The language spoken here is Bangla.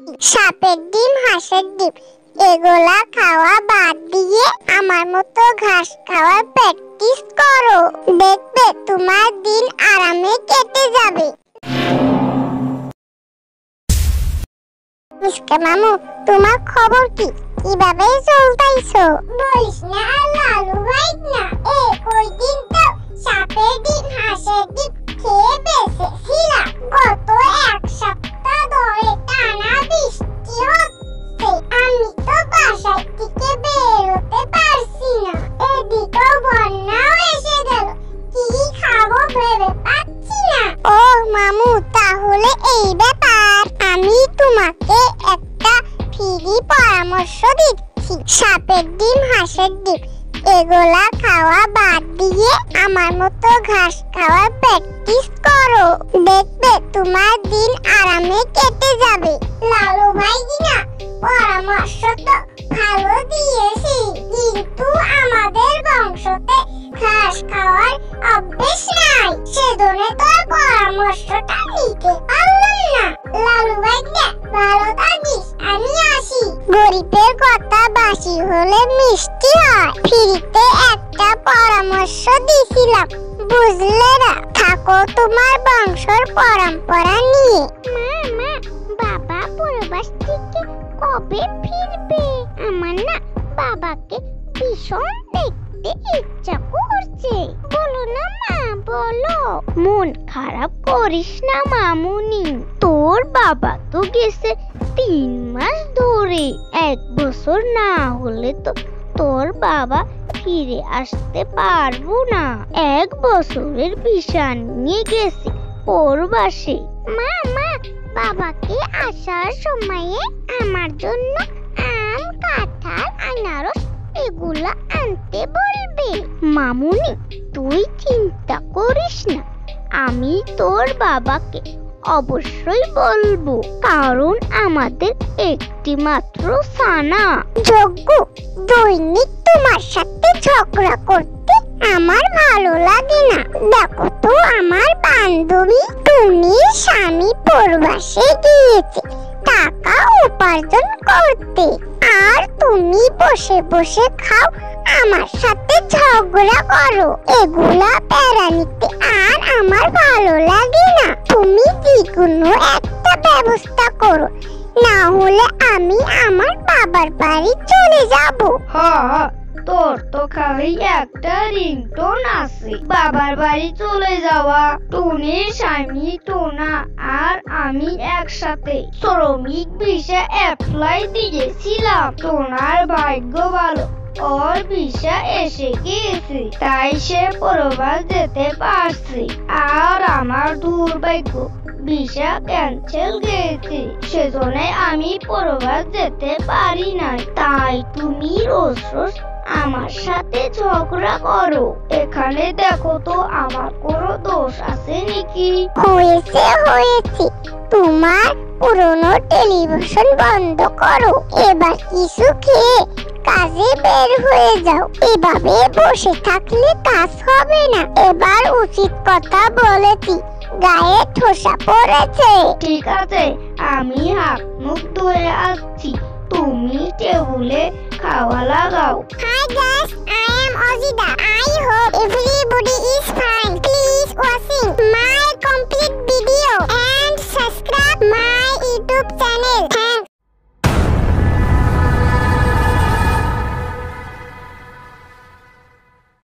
সাপের ডিম, হাঁসের ডিম এগুলা খাওয়া বাদ দিয়ে আমার মতো ঘাস খাওয়ার প্র্যাকটিস করো। দেখবে তোমার দিন আরামে কেটে যাবে। মিসকে মামু, তোমার খবর কি? কিভাবে চলতেছো? বলিস না লালু ভাই না, কয়দিন তো সাপের ডিম, হাঁসের ডিম খেয়ে বেঁচেছিলাম। গত এক সপ্তাহ ধরে টানা বৃষ্টি হচ্ছে, আমি তো বাসা থেকে বেরোতে পারছি না। এদিকেও বন্যাও এসে গেল, কি খাবো ভেবে পাচ্ছি না। ও মামু, তাহলে এই ব্যাপার। আমি তোমাকে একটা ফ্রি পরামর্শ দিচ্ছি। সাপের ডিম, হাঁসের ডিম এগুলা খাওয়া বাদ দিয়ে আমার মতো ঘাস খাওয়ার প্র্যাকটিস করো। দেখবে তোমার দিন আরামে কেটে যাবে। লালু ভাই না, পরামর্শ তো ভালো দিয়েছি, কিন্তু আমাদের বংশতে ঘাস খাওয়ার অভ্যেস নাই, সেজন্য তোর পরামর্শটা নিতে পারলাম না। লালু ভাই না, ভালো থাকিস, আমি আসি। গরিবের কথা বাসি হলে মিষ্টি হয়। ফ্রিতে একটা পরামর্শ দিছিলাম, বুঝলে না? থাকো তোমার বংশের পরম্পরা নিয়ে। মা, বাবা প্রবাস থেকে কবে ফিরবে? আমার না বাবাকে ভীষণ দেখতে ইচ্ছা করছে। বলো না মা, বলো। মন খারাপ করিস না মামুনি, তোর বাবা তো গেছে 3 মাস ধরে। 1 বছর না হলে তো তোর বাবা ফিরে আসতে পারবো না। 1 বছরের ভিসা নিয়ে গেছে প্রবাসে। মা, বাবাকে আসার সময়ে আমার জন্য আম, কাঁঠাল, আনারস এগুলা আনতে বলবে। মামুনি, তুই চিন্তা করিস না, আমি তোর বাবাকে অবশ্যই বলবো, কারণ আমাদের একটি মাত্র সানা। যোগ্য, দৈনিক তোমার সাথে ঝগড়া করতে আমার ভালো লাগে না। দেখো তো, আমার বান্ধবী টুনির স্বামী প্রবাসে গিয়েছে টাকা উপার্জন করতে, আর তুমি বসে বসে খাও, আমার সাথে ঝগড়া করো। এগুলা প্যারা নিতে আর আমার ভালো লাগে না। তুমি যেকোনো একটা ব্যবস্থা করো, না হলে আমি আমার বাবার বাড়ি চলে যাব। হ্যাঁ, তোর তো খালি একটা রিংটোন আছে, বাবার বাড়ি চলে যাওয়া। টুনির স্বামী টোনা আর আমি একসাথে শ্রমিক ভিসা অ্যাপ্লাই দিয়েছিলাম। টোনার ভাগ্য ভালো, ওর ভিসা এসে গিয়েছে, তাই সে প্রবাস যেতে পারছে। আর আমার দুর্ভাগ্য, ভিসা ক্যান্সেল গেছে, সেজন্য আমি প্রবাস যেতে পারি না। তাই তুমি রোজ রোজ আমার সাথে ঝগড়া করো। এখানে দেখো তো, আমার কোনো দোষ আছে নাকি? হয়েছে, তোমার পুরনো টেলিভিশন বন্ধ করো, এবার কিছু খেয়ে কাজে বের হয়ে যাও। এভাবে বসে থাকলে কাজ হবে না। এবার উচিত কথা বলেছি, গায়ে ঠোসা পড়েছে। ঠিক আছে, আমি হাত মুখ ধুয়ে আসছি, তুমি টেবিলে খাওয়া লাগাও। Hi guys, I am Ozida. I hope everybody is fine. Please watching my complete video